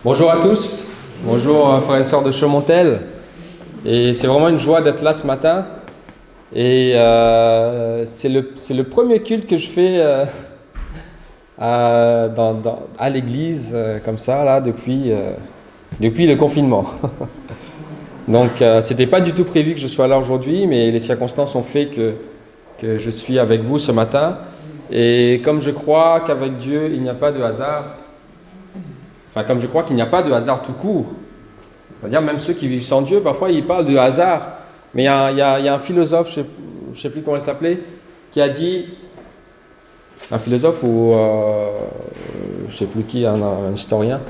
Bonjour à tous, bonjour frères et sœurs de Chaumontel. Et c'est vraiment une joie d'être là ce matin. Et c'est le premier culte que je fais à l'église, comme ça, là, depuis le confinement. Donc, c'était pas du tout prévu que je sois là aujourd'hui, mais les circonstances ont fait que je suis avec vous ce matin. Et comme je crois qu'avec Dieu, il n'y a pas de hasard, comme je crois qu'il n'y a pas de hasard tout court, c'est-à-dire même ceux qui vivent sans Dieu, parfois ils parlent de hasard. Mais il y a un philosophe, je ne sais plus comment il s'appelait, qui a dit, un philosophe ou je ne sais plus qui, un historien,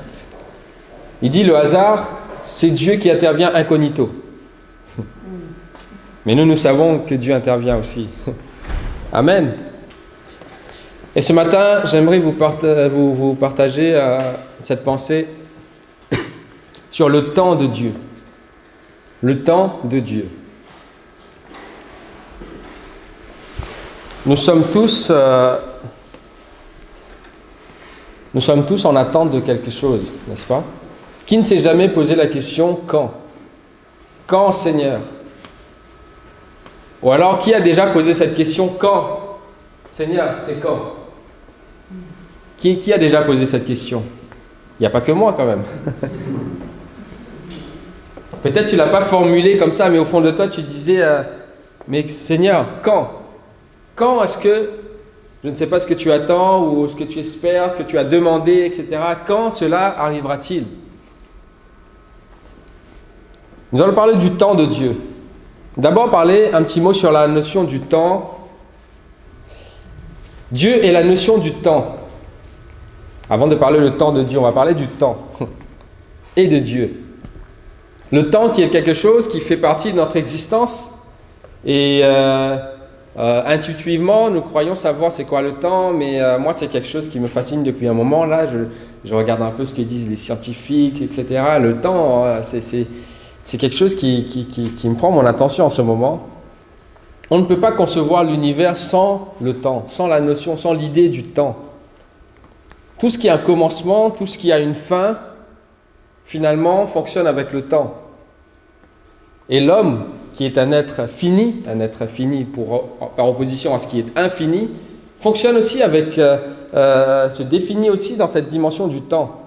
il dit le hasard, c'est Dieu qui intervient incognito. Mais nous savons que Dieu intervient aussi. Amen. Et ce matin, j'aimerais vous partager cette pensée sur le temps de Dieu. Le temps de Dieu. Nous sommes tous en attente de quelque chose, n'est-ce pas? Qui ne s'est jamais posé la question quand? Quand, Seigneur? Ou alors, qui a déjà posé cette question quand? Seigneur, c'est quand? Qui a déjà posé cette question? Il n'y a pas que moi quand même. Peut-être tu ne l'as pas formulé comme ça, mais au fond de toi tu disais mais Seigneur, quand? Quand est-ce que, je ne sais pas ce que tu attends ou ce que tu espères, que tu as demandé, etc. Quand cela arrivera-t-il? Nous allons parler du temps de Dieu. D'abord parler un petit mot sur la notion du temps. Dieu est la notion du temps. Avant de parler le temps de Dieu, on va parler du temps et de Dieu. Le temps qui est quelque chose qui fait partie de notre existence et intuitivement, nous croyons savoir c'est quoi le temps, mais moi c'est quelque chose qui me fascine depuis un moment. Là, je regarde un peu ce que disent les scientifiques, etc. Le temps, c'est quelque chose qui me prend mon attention en ce moment. On ne peut pas concevoir l'univers sans le temps, sans la notion, sans l'idée du temps. Tout ce qui a un commencement, tout ce qui a une fin, finalement, fonctionne avec le temps. Et l'homme, qui est un être fini par opposition à ce qui est infini, fonctionne aussi se définit aussi dans cette dimension du temps.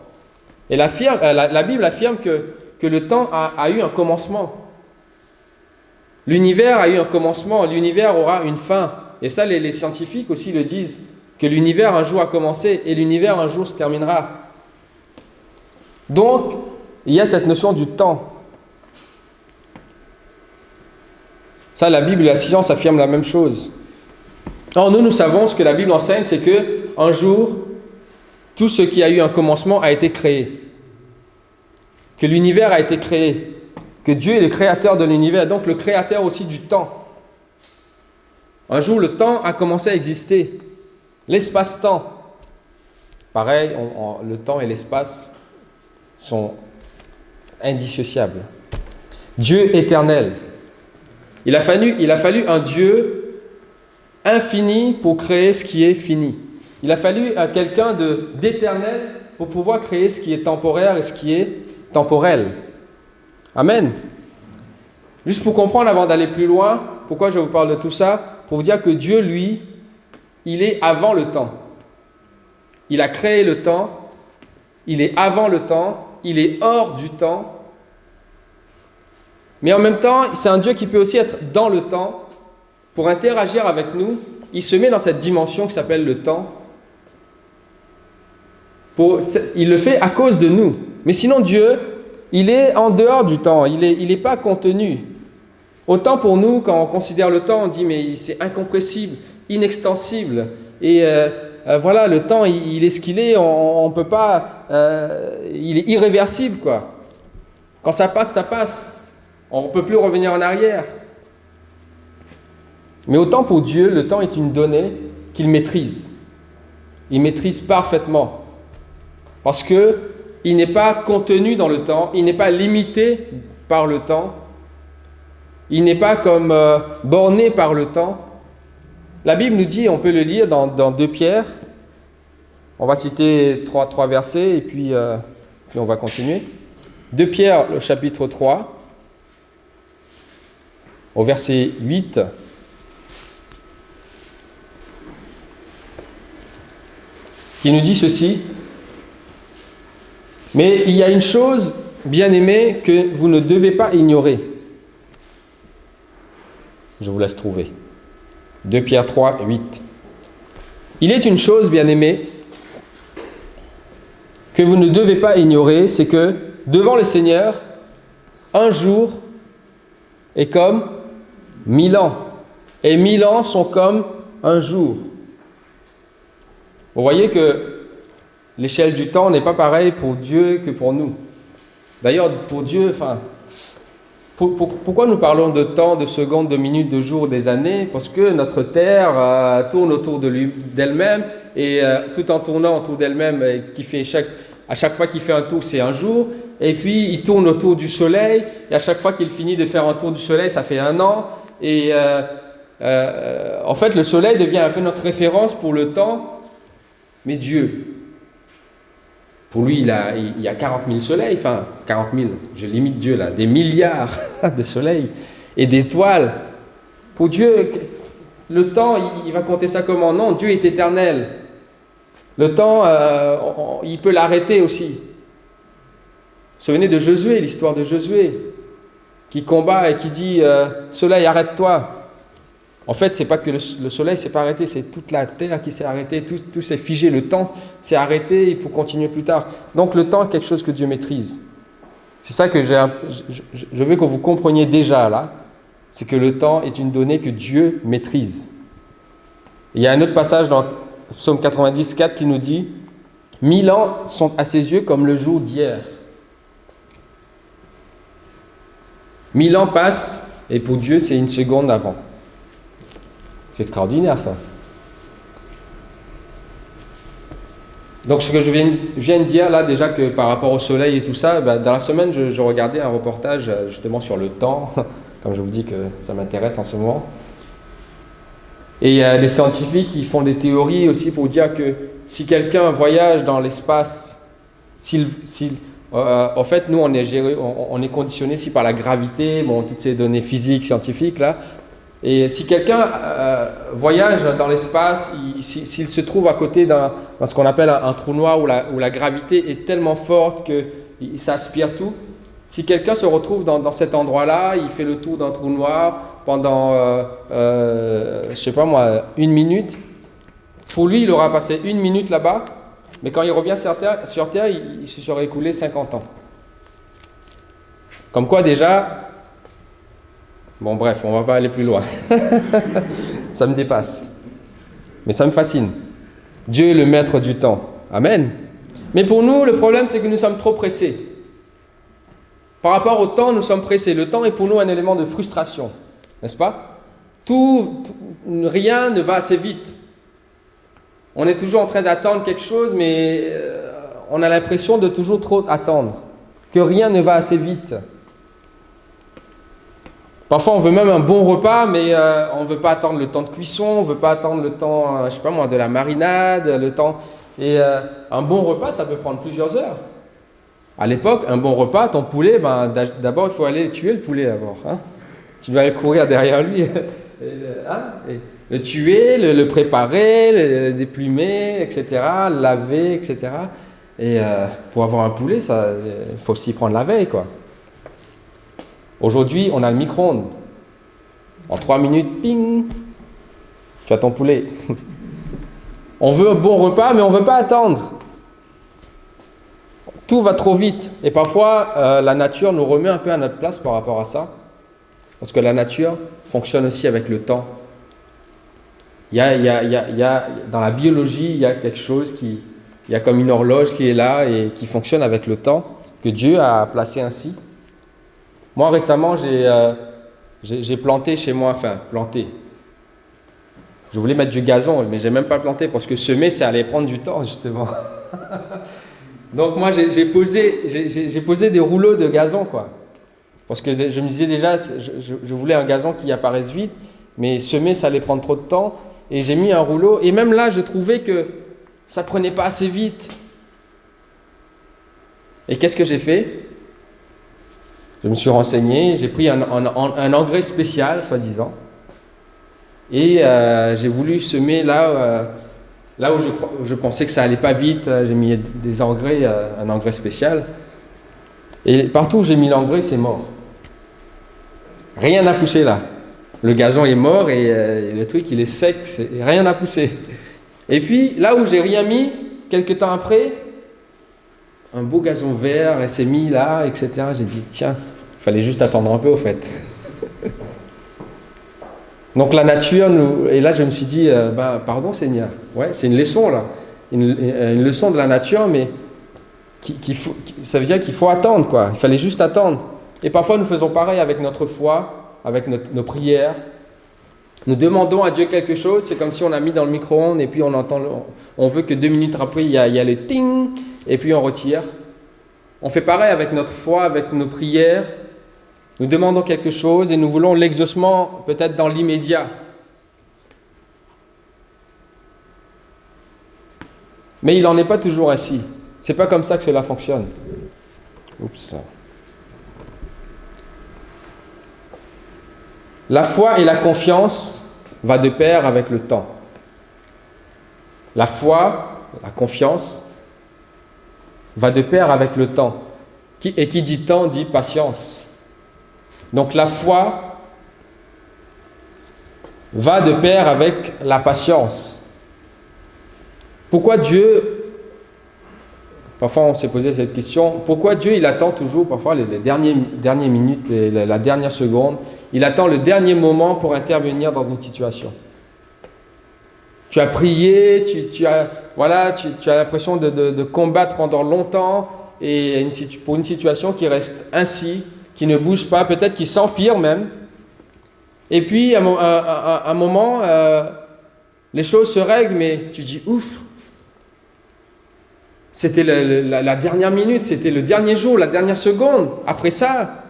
Et la Bible affirme que le temps a eu un commencement. L'univers a eu un commencement, l'univers aura une fin. Et ça, les scientifiques aussi le disent, que l'univers un jour a commencé et l'univers un jour se terminera. Donc, il y a cette notion du temps. Ça, la Bible et la science affirment la même chose. Or, nous savons ce que la Bible enseigne, c'est qu'un jour, tout ce qui a eu un commencement a été créé. Que l'univers a été créé. Que Dieu est le créateur de l'univers, donc le créateur aussi du temps. Un jour, le temps a commencé à exister. L'espace-temps. Pareil, le temps et l'espace sont indissociables. Dieu éternel. Il a fallu un Dieu infini pour créer ce qui est fini. Il a fallu quelqu'un d'éternel pour pouvoir créer ce qui est temporaire et ce qui est temporel. Amen. Juste pour comprendre avant d'aller plus loin, pourquoi je vous parle de tout ça, pour vous dire que Dieu, lui, il est avant le temps. Il a créé le temps, il est avant le temps, il est hors du temps. Mais en même temps, c'est un Dieu qui peut aussi être dans le temps. Pour interagir avec nous, il se met dans cette dimension qui s'appelle le temps. Il le fait à cause de nous. Mais sinon, Dieu, il est en dehors du temps, il n'est pas contenu. Autant pour nous, quand on considère le temps, on dit mais c'est incompressible, inextensible. Et voilà, le temps, il est ce qu'il est, on peut pas... il est irréversible, quoi. Quand ça passe, ça passe. On ne peut plus revenir en arrière. Mais autant pour Dieu, le temps est une donnée qu'il maîtrise. Il maîtrise parfaitement. Parce qu'il n'est pas contenu dans le temps, il n'est pas limité par le temps, il n'est pas comme borné par le temps. La Bible nous dit, on peut le lire dans 2 Pierre, on va citer trois versets et puis puis on va continuer. 2 Pierre, le chapitre 3, au verset 8. Qui nous dit ceci. Mais il y a une chose, bien-aimés, que vous ne devez pas ignorer. Je vous laisse trouver. 2 Pierre 3, 8. Il est une chose, bien-aimés, que vous ne devez pas ignorer, c'est que devant le Seigneur, un jour est comme 1000 ans. Et 1000 ans sont comme un jour. Vous voyez que l'échelle du temps n'est pas pareille pour Dieu que pour nous. D'ailleurs, pour Dieu, pourquoi nous parlons de temps, de secondes, de minutes, de jours, des années? Parce que notre Terre tourne autour d'elle-même et tout en tournant autour d'elle-même, à chaque fois qu'il fait un tour, c'est un jour. Et puis, il tourne autour du Soleil et à chaque fois qu'il finit de faire un tour du Soleil, ça fait 1 an. Et en fait, le Soleil devient un peu notre référence pour le temps. Mais Dieu, pour lui, il y a 40 000 soleils, 40 000, je limite Dieu là, des milliards de soleils et d'étoiles. Pour Dieu, le temps, il va compter ça comment? Non, Dieu est éternel. Le temps, il peut l'arrêter aussi. Vous vous souvenez de Josué, l'histoire de Josué, qui combat et qui dit « Soleil, arrête-toi ». En fait, c'est pas que le soleil s'est pas arrêté, c'est toute la terre qui s'est arrêtée, tout s'est figé, le temps s'est arrêté, il faut continuer plus tard. Donc le temps est quelque chose que Dieu maîtrise. C'est ça que je veux que vous compreniez déjà là, c'est que le temps est une donnée que Dieu maîtrise. Il y a un autre passage dans Psaume 90, 4 qui nous dit « 1000 ans sont à ses yeux comme le jour d'hier. » 1000 ans passent et pour Dieu c'est une seconde avant. C'est extraordinaire ça. Donc ce que je viens de dire là déjà que par rapport au soleil et tout ça, dans la semaine je regardais un reportage justement sur le temps, comme je vous dis que ça m'intéresse en ce moment. Et les scientifiques ils font des théories aussi pour dire que si quelqu'un voyage dans l'espace, en fait nous on est conditionné ici par la gravité, toutes ces données physiques, scientifiques là. Et si quelqu'un voyage dans l'espace, s'il se trouve à côté dans ce qu'on appelle un trou noir où la gravité est tellement forte que ça aspire tout, si quelqu'un se retrouve dans cet endroit-là, il fait le tour d'un trou noir pendant, je sais pas moi, 1 minute, pour lui il aura passé 1 minute là-bas, mais quand il revient sur Terre, il se serait écoulé 50 ans. Comme quoi déjà... Bon bref, on ne va pas aller plus loin. Ça me dépasse. Mais ça me fascine. Dieu est le maître du temps. Amen. Mais pour nous, le problème, c'est que nous sommes trop pressés. Par rapport au temps, nous sommes pressés. Le temps est pour nous un élément de frustration. N'est-ce pas? Rien ne va assez vite. On est toujours en train d'attendre quelque chose, mais on a l'impression de toujours trop attendre. Que rien ne va assez vite. Parfois, on veut même un bon repas, mais on ne veut pas attendre le temps de cuisson, on ne veut pas attendre le temps, je sais pas moi, de la marinade, le temps. Et un bon repas, ça peut prendre plusieurs heures. À l'époque, un bon repas, ton poulet, d'abord, il faut aller tuer le poulet d'abord. Hein. Tu dois aller courir derrière lui, et le tuer, le préparer, le déplumer, etc., le laver, etc. Et pour avoir un poulet, il faut s'y prendre la veille, quoi. Aujourd'hui, on a le micro-ondes. En 3 minutes, ping, tu as ton poulet. On veut un bon repas, mais on ne veut pas attendre. Tout va trop vite. Et parfois, la nature nous remet un peu à notre place par rapport à ça. Parce que la nature fonctionne aussi avec le temps. Dans la biologie, il y a quelque chose il y a comme une horloge qui est là et qui fonctionne avec le temps, que Dieu a placé ainsi. Moi, récemment, j'ai planté chez moi, planté. Je voulais mettre du gazon, mais je n'ai même pas planté parce que semer, ça allait prendre du temps, justement. Donc, moi, j'ai posé des rouleaux de gazon, quoi. Parce que je me disais déjà, je voulais un gazon qui apparaisse vite, mais semer, ça allait prendre trop de temps. Et j'ai mis un rouleau. Et même là, je trouvais que ça ne prenait pas assez vite. Et qu'est-ce que j'ai fait? Je me suis renseigné, j'ai pris un engrais spécial, soi-disant, et j'ai voulu semer là où je pensais que ça allait pas vite. J'ai mis des engrais, un engrais spécial, et partout où j'ai mis l'engrais, c'est mort. Rien n'a poussé là. Le gazon est mort et le truc il est sec, rien n'a poussé. Et puis là où j'ai rien mis, quelques temps après, un beau gazon vert, elle s'est mis là, etc. J'ai dit, tiens, il fallait juste attendre un peu au fait. Donc la nature, et là je me suis dit, pardon Seigneur, ouais, c'est une leçon là, une leçon de la nature, mais ça veut dire qu'il faut attendre, quoi. Il fallait juste attendre. Et parfois nous faisons pareil avec notre foi, avec nos prières. Nous demandons à Dieu quelque chose, c'est comme si on a mis dans le micro-ondes et puis on veut que 2 minutes après il y a le ting et puis on retire. On fait pareil avec notre foi, avec nos prières. Nous demandons quelque chose et nous voulons l'exaucement peut-être dans l'immédiat. Mais il n'en est pas toujours ainsi. C'est pas comme ça que cela fonctionne. Oups. La foi et la confiance va de pair avec le temps. La foi, la confiance, va de pair avec le temps. Et qui dit temps dit patience. Donc la foi va de pair avec la patience. Pourquoi Dieu, parfois on s'est posé cette question, pourquoi Dieu il attend toujours parfois les dernières minutes, la dernière seconde, il attend le dernier moment pour intervenir dans une situation. Tu as prié, tu as l'impression de combattre pendant longtemps et pour une situation qui reste ainsi, qui ne bouge pas, peut-être qui s'empire même. Et puis à un moment, les choses se règlent, mais tu dis ouf, c'était la dernière minute, c'était le dernier jour, la dernière seconde. Après ça,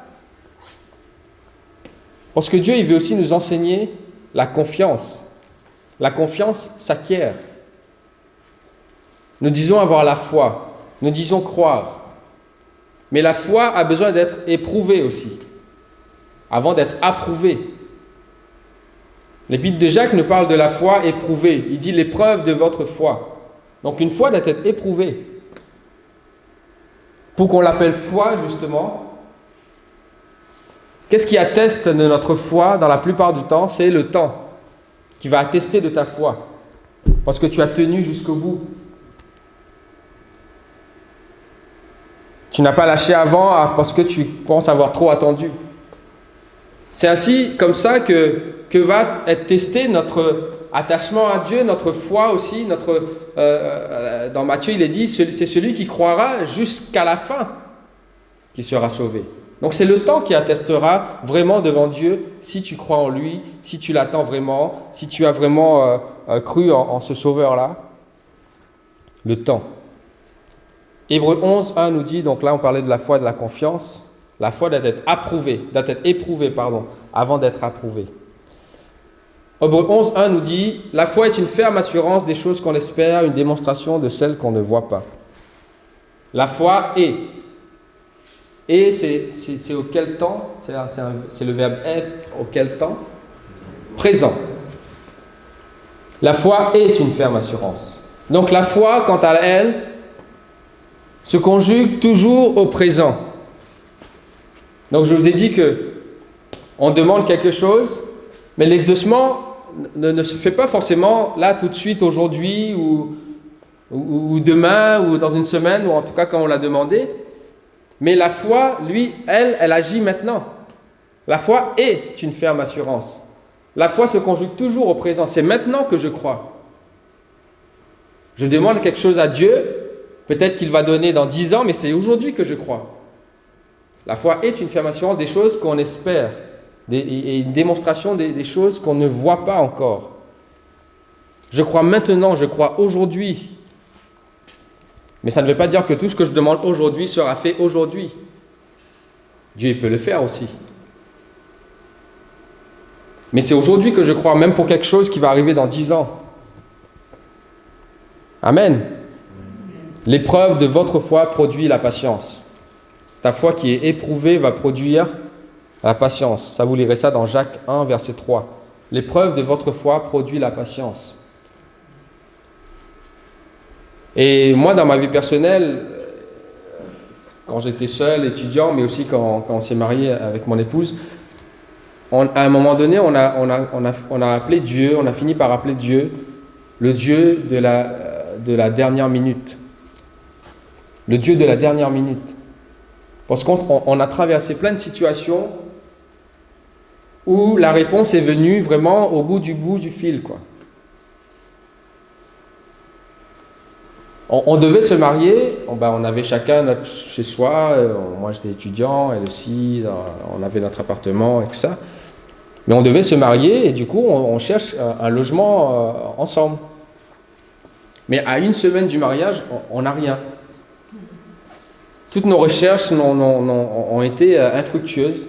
parce que Dieu, il veut aussi nous enseigner la confiance. La confiance s'acquiert. Nous disons avoir la foi, nous disons croire. Mais la foi a besoin d'être éprouvée aussi, avant d'être approuvée. L'épître de Jacques nous parle de la foi éprouvée. Il dit l'épreuve de votre foi. Donc une foi doit être éprouvée. Pour qu'on l'appelle foi, justement, qu'est-ce qui atteste de notre foi dans la plupart du temps? C'est le temps qui va attester de ta foi. Parce que tu as tenu jusqu'au bout. Tu n'as pas lâché avant parce que tu penses avoir trop attendu. C'est ainsi, comme ça, que va être testé notre attachement à Dieu, notre foi aussi. Dans Matthieu, il est dit, c'est celui qui croira jusqu'à la fin qui sera sauvé. Donc c'est le temps qui attestera vraiment devant Dieu si tu crois en lui, si tu l'attends vraiment, si tu as vraiment cru en ce sauveur-là. Le temps. Hébreux 11, 1 nous dit, donc là on parlait de la foi et de la confiance, la foi doit être éprouvée, avant d'être approuvée. Hébreux 11, 1 nous dit, la foi est une ferme assurance des choses qu'on espère, une démonstration de celles qu'on ne voit pas. La foi est. Et c'est auquel temps? C'est le verbe être, auquel temps? Présent. La foi est une ferme assurance. Donc la foi, quant à elle, se conjugue toujours au présent. Donc je vous ai dit que on demande quelque chose, mais l'exaucement ne se fait pas forcément là tout de suite, aujourd'hui ou demain ou dans une semaine, ou en tout cas quand on l'a demandé. Mais la foi, lui, elle agit maintenant. La foi est une ferme assurance. La foi se conjugue toujours au présent. C'est maintenant que je crois. Je demande quelque chose à Dieu, peut-être qu'il va donner dans 10 ans, mais c'est aujourd'hui que je crois. La foi est une ferme assurance des choses qu'on espère, et une démonstration des choses qu'on ne voit pas encore. Je crois maintenant, je crois aujourd'hui. Mais ça ne veut pas dire que tout ce que je demande aujourd'hui sera fait aujourd'hui. Dieu peut le faire aussi. Mais c'est aujourd'hui que je crois, même pour quelque chose qui va arriver dans 10 ans. Amen. L'épreuve de votre foi produit la patience. Ta foi qui est éprouvée va produire la patience. Ça, vous lirez ça dans Jacques 1, verset 3. L'épreuve de votre foi produit la patience. Et moi, dans ma vie personnelle, quand j'étais seul, étudiant, mais aussi quand on s'est marié avec mon épouse, à un moment donné, on a appelé Dieu, on a fini par appeler Dieu le Dieu de la dernière minute. Le Dieu de la dernière minute. Parce qu'on a traversé plein de situations où la réponse est venue vraiment au bout du fil, quoi. On devait se marier, on avait chacun notre chez soi, moi j'étais étudiant, elle aussi, on avait notre appartement et tout ça. Mais on devait se marier et du coup on cherche un logement ensemble. Mais à une semaine du mariage, on n'a rien. Toutes nos recherches ont été infructueuses.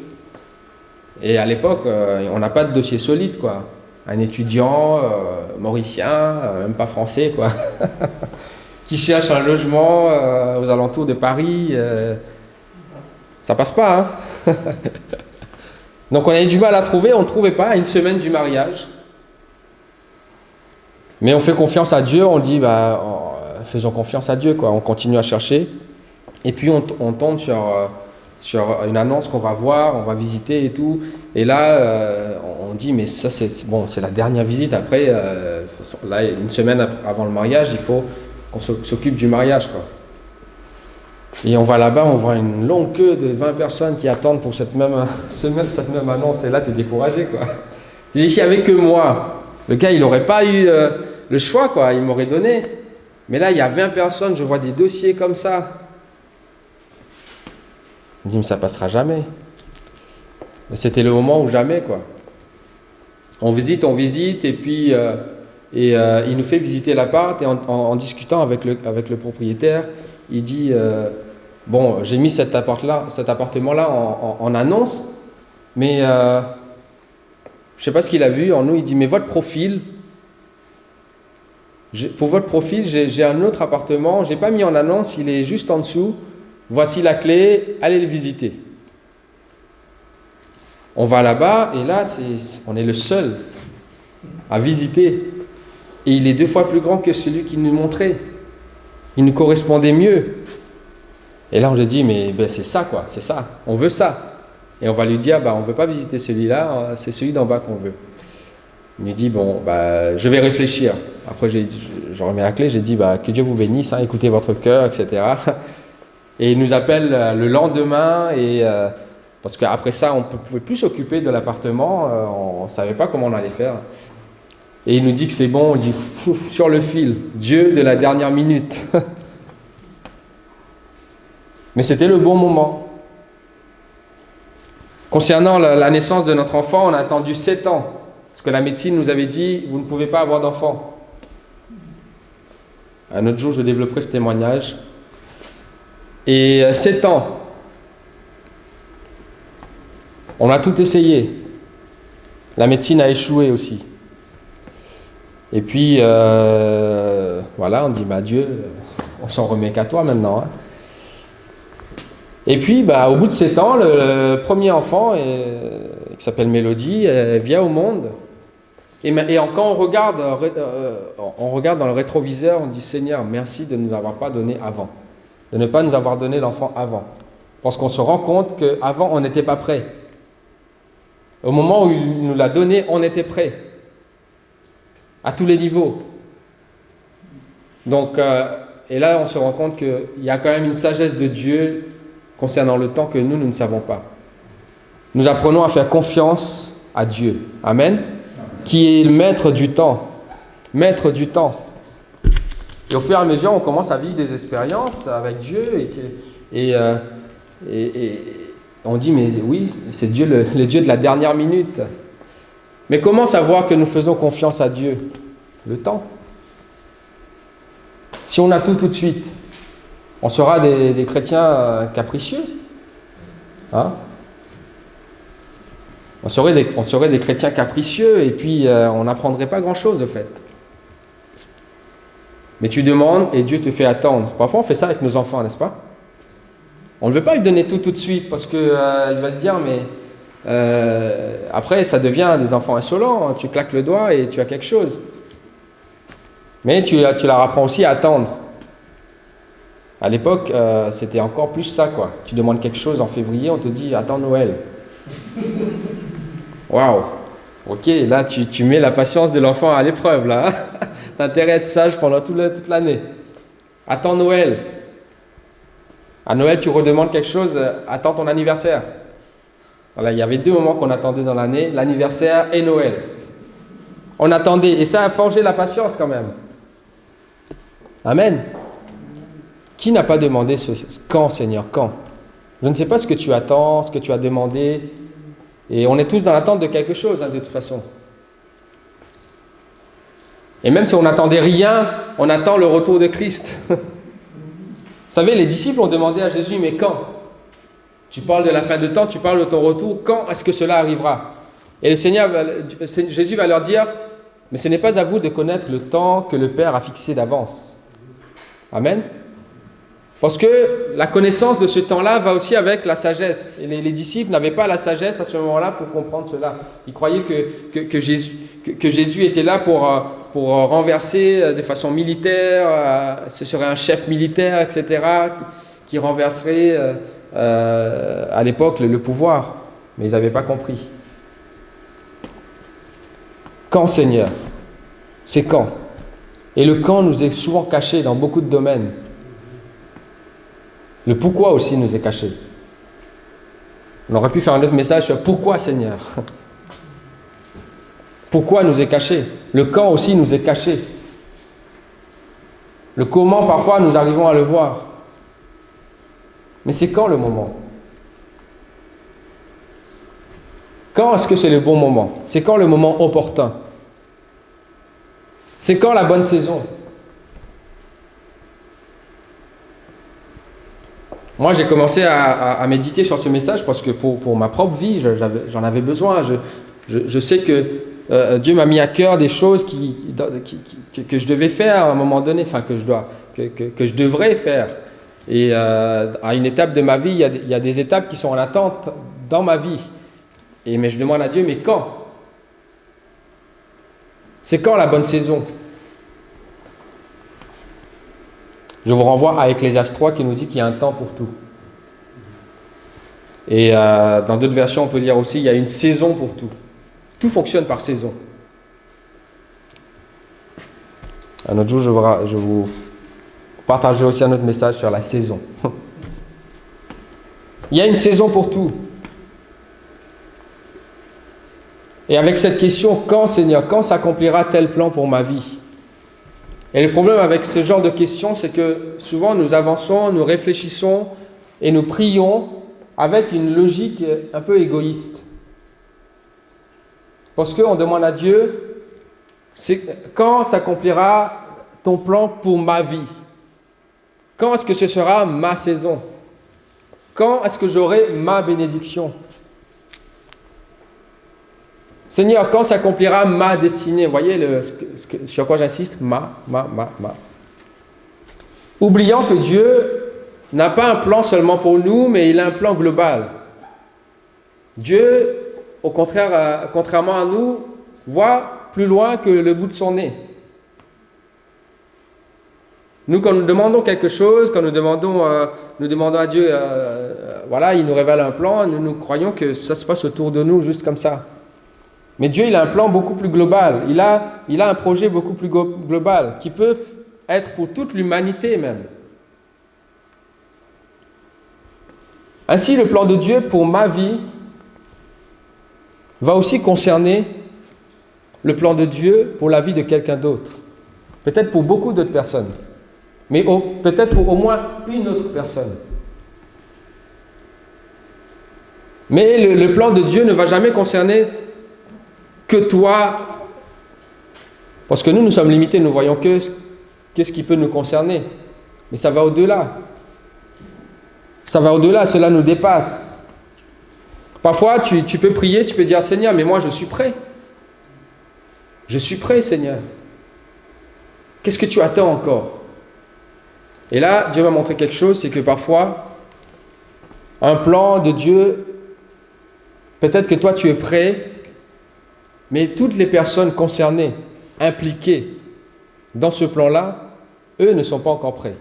Et à l'époque, on n'a pas de dossier solide, quoi. Un étudiant mauricien, même pas français, quoi, qui cherche un logement aux alentours de Paris, ça passe pas, hein. Donc on avait du mal à trouver, on ne trouvait pas à une semaine du mariage. Mais on fait confiance à Dieu, on dit, faisons confiance à Dieu, quoi. On continue à chercher. Et puis on tombe sur une annonce qu'on va voir, on va visiter et tout. Et là, on dit, mais ça c'est la dernière visite. Après, là, une semaine avant le mariage, il faut qu'on s'occupe du mariage, quoi. Et on va là-bas, on voit une longue queue de 20 personnes qui attendent pour cette même annonce. Et là, tu es découragé, quoi. Tu dis, s'il n'y avait que moi, le gars, il n'aurait pas eu le choix, quoi. Il m'aurait donné. Mais là, il y a 20 personnes, je vois des dossiers comme ça. Je me dis, mais ça passera jamais. Mais c'était le moment ou jamais, quoi. On visite, et puis il nous fait visiter l'appart, et en discutant avec le propriétaire, il dit, bon, j'ai mis cet appartement-là en annonce, mais je ne sais pas ce qu'il a vu en nous. Il dit, mais votre profil, pour votre profil, j'ai un autre appartement, je n'ai pas mis en annonce, il est juste en dessous, voici la clé, allez le visiter. On va là-bas, et là, on est le seul à visiter. Et il est 2 fois plus grand que celui qui nous montrait. Il nous correspondait mieux. Et là, on lui dit, mais c'est ça, quoi, c'est ça, on veut ça. Et on va lui dire, on ne veut pas visiter celui-là, c'est celui d'en bas qu'on veut. Il me dit, bon, je vais réfléchir. Après, je remets la clé, j'ai dit, que Dieu vous bénisse, hein, écoutez votre cœur, etc. Et il nous appelle le lendemain, parce qu'après ça, on ne pouvait plus s'occuper de l'appartement, on ne savait pas comment on allait faire. Et il nous dit que c'est bon, on dit, sur le fil, Dieu de la dernière minute. Mais c'était le bon moment. Concernant la naissance de notre enfant, on a attendu 7 ans. Parce que la médecine nous avait dit, vous ne pouvez pas avoir d'enfant. Un autre jour, je développerai ce témoignage. Et 7 ans. On a tout essayé. La médecine a échoué aussi. Et puis, voilà, on dit, Dieu, on s'en remet qu'à toi maintenant, hein. Et puis, au bout de 7 ans, le premier enfant, qui s'appelle Mélodie, vient au monde. Et quand on regarde dans le rétroviseur, on dit, Seigneur, merci de ne nous avoir pas donné avant. De ne pas nous avoir donné l'enfant avant. Parce qu'on se rend compte qu'avant, on n'était pas prêt. Au moment où il nous l'a donné, on était prêt. À tous les niveaux. Donc, et là, on se rend compte qu'il y a quand même une sagesse de Dieu concernant le temps que nous ne savons pas. Nous apprenons à faire confiance à Dieu. Amen. Qui est le maître du temps. Maître du temps. Et au fur et à mesure, on commence à vivre des expériences avec Dieu et on dit, mais oui, c'est Dieu, le Dieu de la dernière minute. Mais comment savoir que nous faisons confiance à Dieu? Le temps. Si on a tout de suite, on sera des chrétiens capricieux. Hein? On serait des chrétiens capricieux et puis on n'apprendrait pas grand-chose, au fait. Mais tu demandes et Dieu te fait attendre. Parfois, on fait ça avec nos enfants, n'est-ce pas? On ne veut pas lui donner tout de suite parce qu'il va se dire, mais après, ça devient des enfants insolents. Tu claques le doigt et tu as quelque chose. Mais tu leur apprends aussi à attendre. À l'époque, c'était encore plus ça, quoi. Tu demandes quelque chose en février, on te dit, attends Noël. Waouh! Ok, là, tu mets la patience de l'enfant à l'épreuve, là. T'as intérêt à être sage pendant toute l'année. Attends Noël. À Noël, tu redemandes quelque chose, attends ton anniversaire. Voilà, il y avait 2 moments qu'on attendait dans l'année, l'anniversaire et Noël. On attendait, et ça a forgé la patience quand même. Amen. Qui n'a pas demandé quand, Seigneur, quand? Je ne sais pas ce que tu attends, ce que tu as demandé, et on est tous dans l'attente de quelque chose, de toute façon. Et même si on n'attendait rien, on attend le retour de Christ. Vous savez, les disciples ont demandé à Jésus, mais quand? Tu parles de la fin de temps, tu parles de ton retour, quand est-ce que cela arrivera? Et Jésus va leur dire, mais ce n'est pas à vous de connaître le temps que le Père a fixé d'avance. Amen. Parce que la connaissance de ce temps-là va aussi avec la sagesse. Et les disciples n'avaient pas la sagesse à ce moment-là pour comprendre cela. Ils croyaient que Jésus était là pour renverser de façon militaire, ce serait un chef militaire, etc., qui renverserait à l'époque le pouvoir. Mais ils n'avaient pas compris. Quand, Seigneur? C'est quand? Et le quand nous est souvent caché dans beaucoup de domaines. Le pourquoi aussi nous est caché. On aurait pu faire un autre message sur pourquoi, Seigneur? Pourquoi nous est caché? Le quand aussi nous est caché. Le comment, parfois, nous arrivons à le voir. Mais c'est quand le moment? Quand est-ce que c'est le bon moment? C'est quand le moment opportun? C'est quand la bonne saison? Moi, j'ai commencé à méditer sur ce message parce que pour ma propre vie, j'en avais besoin. Je sais que Dieu m'a mis à cœur des choses que je devais faire à un moment donné, enfin que je devrais faire. Et à une étape de ma vie, il y a des étapes qui sont en attente dans ma vie. Mais je demande à Dieu, mais quand? C'est quand la bonne saison? Je vous renvoie à Ecclésiaste 3 qui nous dit qu'il y a un temps pour tout. Et dans d'autres versions, on peut dire aussi qu'il y a une saison pour tout. Tout fonctionne par saison. Un autre jour, je vous partagerai aussi un autre message sur la saison. Il y a une saison pour tout. Et avec cette question, quand, Seigneur, quand s'accomplira tel plan pour ma vie? Et le problème avec ce genre de questions, c'est que souvent nous avançons, nous réfléchissons et nous prions avec une logique un peu égoïste. Parce qu'on demande à Dieu, quand s'accomplira ton plan pour ma vie? Quand est-ce que ce sera ma saison? Quand est-ce que j'aurai ma bénédiction? Seigneur, quand s'accomplira ma destinée? Vous voyez sur quoi j'insiste? Ma. Oubliant que Dieu n'a pas un plan seulement pour nous, mais il a un plan global. Dieu, au contraire, contrairement à nous, voit plus loin que le bout de son nez. Nous, quand nous demandons quelque chose, quand nous demandons à Dieu, voilà, il nous révèle un plan, nous croyons que ça se passe autour de nous, juste comme ça. Mais Dieu, il a un plan beaucoup plus global. Il a un projet beaucoup plus global, qui peut être pour toute l'humanité même. Ainsi, le plan de Dieu pour ma vie va aussi concerner le plan de Dieu pour la vie de quelqu'un d'autre. Peut-être pour beaucoup d'autres personnes, mais peut-être pour au moins une autre personne. Mais le plan de Dieu ne va jamais concerner que toi, parce que nous sommes limités, nous voyons qu'est-ce qui peut nous concerner. Mais ça va au-delà. Ça va au-delà, cela nous dépasse. Parfois, tu peux prier, tu peux dire, Seigneur, mais moi je suis prêt. Je suis prêt, Seigneur. Qu'est-ce que tu attends encore? Et là, Dieu m'a montré quelque chose, c'est que parfois, Un plan de Dieu, peut-être que toi tu es prêt, mais toutes les personnes concernées, impliquées dans ce plan-là, eux ne sont pas encore prêts.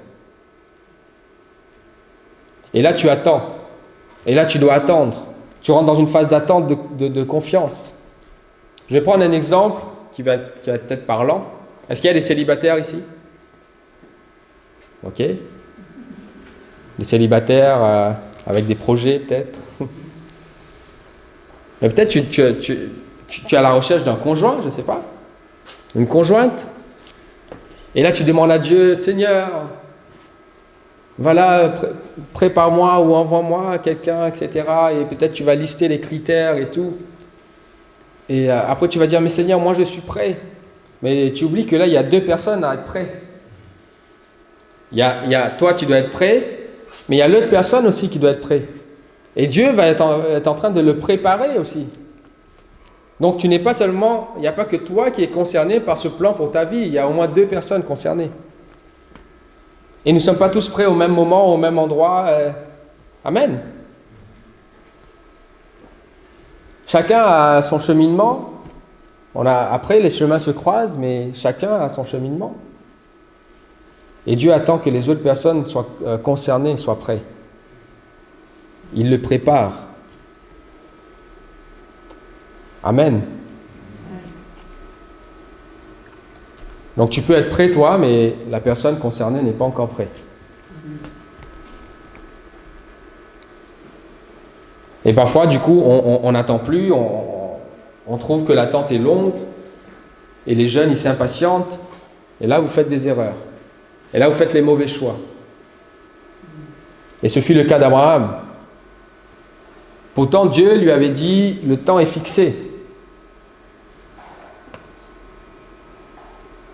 Et là tu attends. Et là tu dois attendre. Tu rentres dans une phase d'attente de confiance. Je vais prendre un exemple qui va être peut-être parlant. Est-ce qu'il y a des célibataires ici? Ok. Des célibataires avec des projets peut-être. Mais peut-être tu es à la recherche d'un conjoint, je ne sais pas. Une conjointe. Et là tu demandes à Dieu, Seigneur, voilà, prépare-moi ou envoie-moi quelqu'un, etc. Et peut-être tu vas lister les critères et tout. Et après tu vas dire, mais Seigneur, moi je suis prêt. Mais tu oublies que là, il y a deux personnes à être prêtes. Il y a toi, tu dois être prêt, mais il y a l'autre personne aussi qui doit être prêt. Et Dieu va être en train de le préparer aussi. Donc tu n'es pas seulement, il n'y a pas que toi qui es concerné par ce plan pour ta vie, il y a au moins deux personnes concernées. Et nous ne sommes pas tous prêts au même moment, au même endroit. Amen. Chacun a son cheminement. Après, les chemins se croisent, mais chacun a son cheminement. Et Dieu attend que les autres personnes soient concernées, soient prêtes. Il le prépare. Amen. Donc tu peux être prêt toi, mais la personne concernée n'est pas encore prête. Et parfois, du coup, on n'attend plus, on trouve que l'attente est longue, et les jeunes, ils s'impatientent, et là, vous faites des erreurs. Et là, vous faites les mauvais choix. Et ce fut le cas d'Abraham. Pourtant, Dieu lui avait dit, le temps est fixé.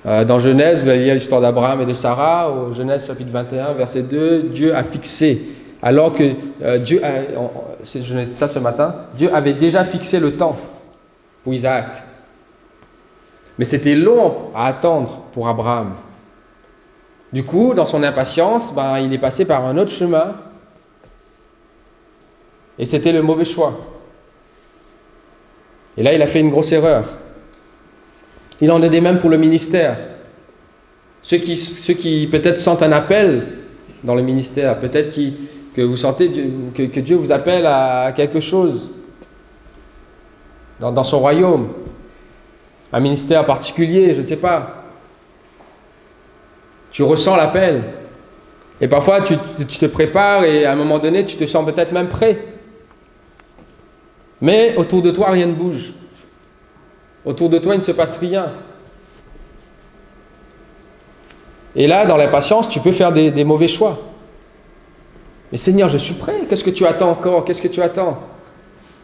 Dans Genèse, vous allez lire l'histoire d'Abraham et de Sarah, au Genèse chapitre 21, verset 2, Dieu a fixé. Alors que je l'ai dit ça ce matin, Dieu avait déjà fixé le temps pour Isaac. Mais c'était long à attendre pour Abraham. Du coup, dans son impatience, il est passé par un autre chemin. Et c'était le mauvais choix. Et là, il a fait une grosse erreur. Il en est des mêmes pour le ministère. Ceux qui peut-être sentent un appel dans le ministère, peut-être que vous sentez que Dieu vous appelle à quelque chose dans son royaume, un ministère particulier, je ne sais pas. Tu ressens l'appel. Et parfois, tu te prépares et à un moment donné, tu te sens peut-être même prêt. Mais autour de toi, rien ne bouge. Autour de toi, il ne se passe rien. Et là, dans l'impatience, tu peux faire des mauvais choix. Mais Seigneur, je suis prêt. Qu'est-ce que tu attends encore? Qu'est-ce que tu attends?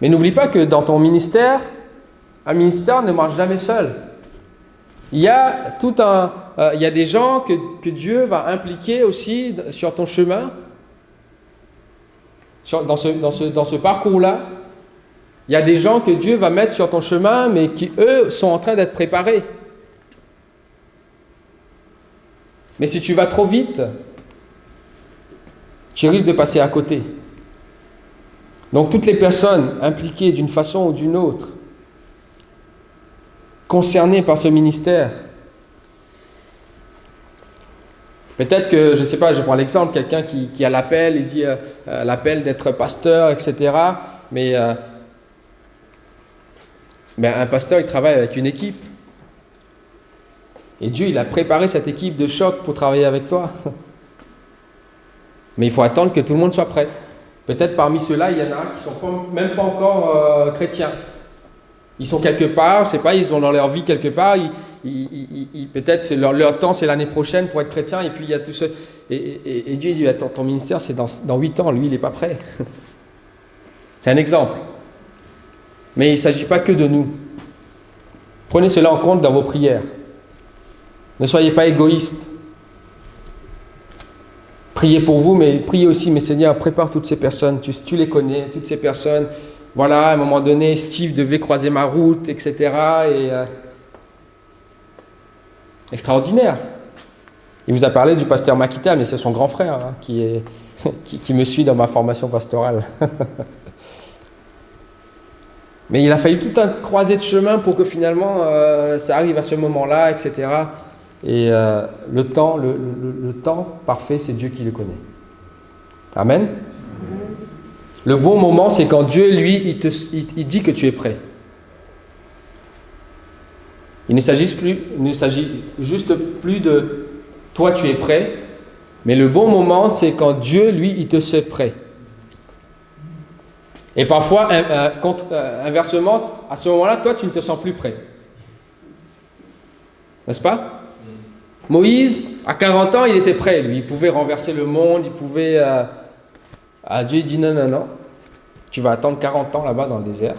Mais n'oublie pas que dans ton ministère, un ministère ne marche jamais seul. Il y a des gens que Dieu va impliquer aussi sur ton chemin, dans ce parcours-là. Il y a des gens que Dieu va mettre sur ton chemin, mais qui, eux, sont en train d'être préparés. Mais si tu vas trop vite, tu risques de passer à côté. Donc, toutes les personnes impliquées d'une façon ou d'une autre, concernées par ce ministère, peut-être que, je ne sais pas, je prends l'exemple, quelqu'un qui a l'appel, il dit l'appel d'être pasteur, etc. Mais un pasteur, il travaille avec une équipe. Et Dieu, il a préparé cette équipe de choc pour travailler avec toi. Mais il faut attendre que tout le monde soit prêt. Peut-être parmi ceux-là, il y en a qui ne sont même pas encore chrétiens. Ils sont quelque part, je ne sais pas, ils sont dans leur vie quelque part. Peut-être leur temps, c'est l'année prochaine pour être chrétien. Et puis il y a tout ça. Et Dieu dit, attends, ton ministère, c'est dans 8 ans. Lui, il n'est pas prêt. C'est un exemple. Mais il ne s'agit pas que de nous. Prenez cela en compte dans vos prières. Ne soyez pas égoïstes. Priez pour vous, mais priez aussi, mais Seigneur, prépare toutes ces personnes. Tu les connais, toutes ces personnes. Voilà, à un moment donné, Steve devait croiser ma route, etc. Extraordinaire. Il vous a parlé du pasteur Makita, mais c'est son grand frère qui est qui me suit dans ma formation pastorale. Mais il a fallu tout un croisé de chemin pour que finalement ça arrive à ce moment-là, etc. Et le temps parfait, c'est Dieu qui le connaît. Amen. Le bon moment, c'est quand Dieu, lui, il dit que tu es prêt. Il ne s'agit juste plus de toi, tu es prêt, mais le bon moment, c'est quand Dieu, lui, il te sait prêt. Et parfois, inversement, à ce moment-là, toi, tu ne te sens plus prêt. N'est-ce pas? Moïse, à 40 ans, il était prêt, lui. Il pouvait renverser le monde, il pouvait... Dieu, il dit non. Tu vas attendre 40 ans là-bas dans le désert.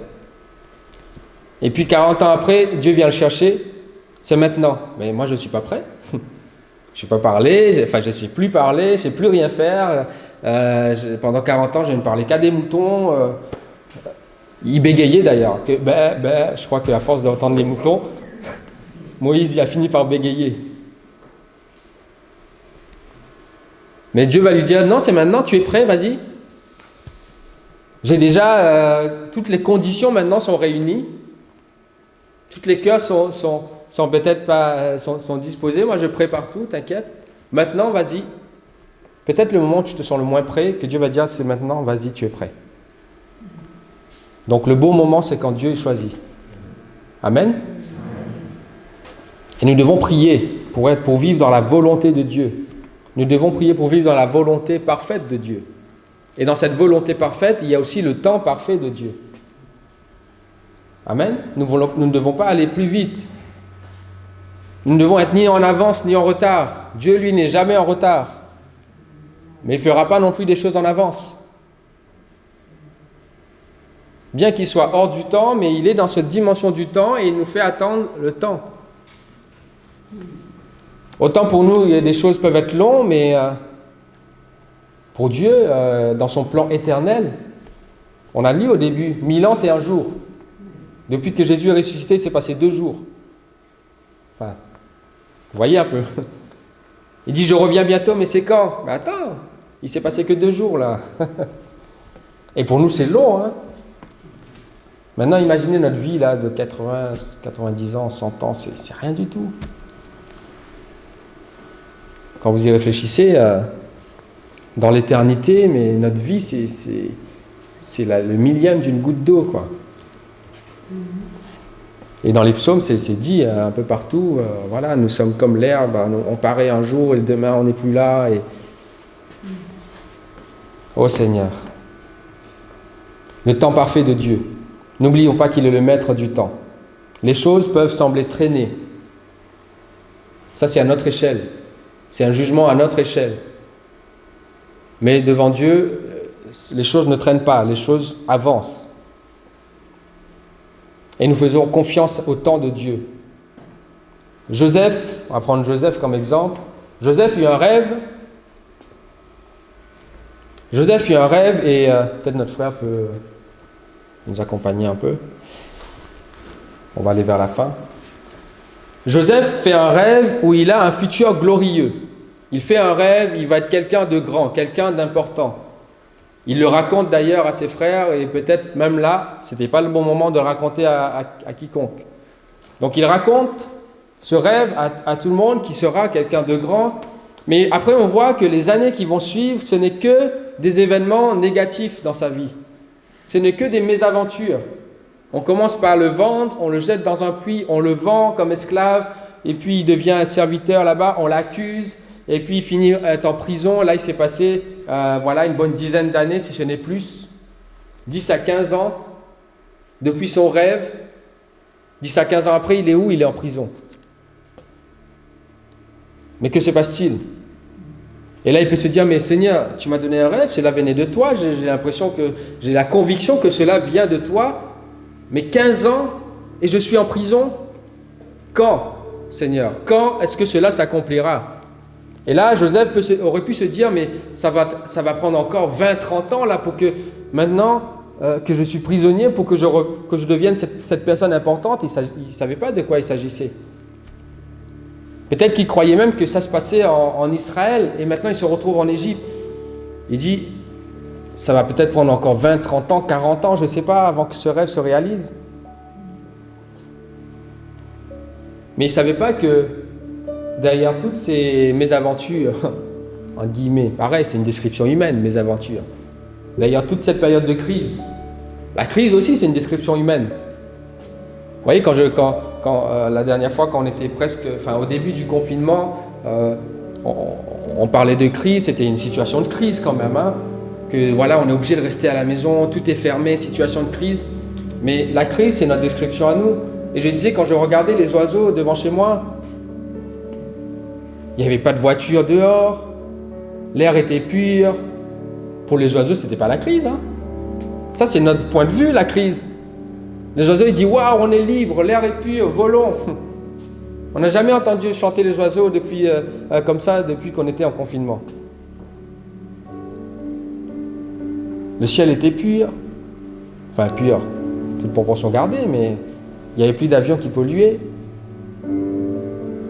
Et puis 40 ans après, Dieu vient le chercher. C'est maintenant. Mais moi, je ne suis pas prêt. Je ne suis pas parlé, je ne sais plus parler, je ne sais plus rien faire. Pendant 40 ans, je ne parlais qu'à des moutons. Il bégayait d'ailleurs. Je crois qu'à force d'entendre les moutons, Moïse il a fini par bégayer. Mais Dieu va lui dire, non, c'est maintenant, tu es prêt, vas-y. J'ai déjà, toutes les conditions maintenant sont réunies. Tous les cœurs sont peut-être pas sont disposés. Moi, je prépare tout, t'inquiète. Maintenant, vas-y. Peut-être le moment où tu te sens le moins prêt, que Dieu va dire, c'est maintenant, vas-y, tu es prêt. Donc, le beau moment, c'est quand Dieu choisit. Amen. Et nous devons prier pour vivre dans la volonté de Dieu. Nous devons prier pour vivre dans la volonté parfaite de Dieu. Et dans cette volonté parfaite, il y a aussi le temps parfait de Dieu. Amen. Nous ne devons pas aller plus vite. Nous ne devons être ni en avance ni en retard. Dieu, lui, n'est jamais en retard. Mais il ne fera pas non plus des choses en avance. Bien qu'il soit hors du temps, mais il est dans cette dimension du temps et il nous fait attendre le temps. Autant pour nous, des choses peuvent être longues, mais pour Dieu, dans son plan éternel, on a lu au début, 1000 ans c'est un jour. Depuis que Jésus est ressuscité, il s'est passé 2 jours. Enfin, vous voyez un peu. Il dit, je reviens bientôt, mais c'est quand? Mais attends, il s'est passé que 2 jours là. Et pour nous, c'est long. Hein. Maintenant, imaginez notre vie là de 80, 90 ans, 100 ans, c'est rien du tout. Quand vous y réfléchissez, dans l'éternité, mais notre vie, c'est le millième d'une goutte d'eau, quoi. Et dans les psaumes, c'est dit un peu partout, voilà, nous sommes comme l'herbe, on paraît un jour et demain on n'est plus là. Et... Oh Seigneur, le temps parfait de Dieu. N'oublions pas qu'il est le maître du temps. Les choses peuvent sembler traîner. Ça, c'est à notre échelle. C'est un jugement à notre échelle. Mais devant Dieu, les choses ne traînent pas, les choses avancent. Et nous faisons confiance au temps de Dieu. Joseph, on va prendre Joseph comme exemple. Joseph eut un rêve. Et peut-être notre frère peut nous accompagner un peu. On va aller vers la fin. Joseph fait un rêve où il a un futur glorieux. Il fait un rêve, il va être quelqu'un de grand, quelqu'un d'important. Il le raconte d'ailleurs à ses frères et peut-être même là, ce n'était pas le bon moment de raconter à quiconque. Donc il raconte ce rêve à tout le monde qui sera quelqu'un de grand. Mais après on voit que les années qui vont suivre, ce n'est que des événements négatifs dans sa vie. Ce n'est que des mésaventures. On commence par le vendre, on le jette dans un puits, on le vend comme esclave, et puis il devient un serviteur là-bas, on l'accuse, et puis il finit en prison. Là, il s'est passé une bonne dizaine d'années, si ce n'est plus. 10 à 15 ans, depuis son rêve. 10 à 15 ans après, il est où? Il est en prison. Mais que se passe-t-il? Et là, il peut se dire, mais Seigneur, tu m'as donné un rêve, cela venait de toi, j'ai la conviction que cela vient de toi. Mais 15 ans et je suis en prison? Quand, Seigneur? Quand est-ce que cela s'accomplira? Et là, Joseph aurait pu se dire, mais ça va prendre encore 20-30 ans là pour que maintenant que je suis prisonnier, pour que je devienne cette personne importante. Il ne savait pas de quoi il s'agissait. Peut-être qu'il croyait même que ça se passait en Israël et maintenant il se retrouve en Égypte. Il dit, ça va peut-être prendre encore 20, 30 ans, 40 ans, je ne sais pas, avant que ce rêve se réalise. Mais il ne savait pas que derrière toutes ces mésaventures, en guillemets, pareil, c'est une description humaine, mésaventures. Derrière toute cette période de crise, la crise aussi, c'est une description humaine. Vous voyez, la dernière fois, quand on était au début du confinement, on parlait de crise, c'était une situation de crise quand même, hein, que voilà, on est obligé de rester à la maison, tout est fermé, situation de crise. Mais la crise, c'est notre description à nous. Et je disais, quand je regardais les oiseaux devant chez moi, il n'y avait pas de voiture dehors, l'air était pur. Pour les oiseaux, ce n'était pas la crise. Hein. Ça, c'est notre point de vue, la crise. Les oiseaux, ils disent, waouh, on est libre, l'air est pur, volons. On n'a jamais entendu chanter les oiseaux comme ça depuis qu'on était en confinement. Le ciel était pur, enfin pur, toute proportion gardée, mais il n'y avait plus d'avions qui polluaient.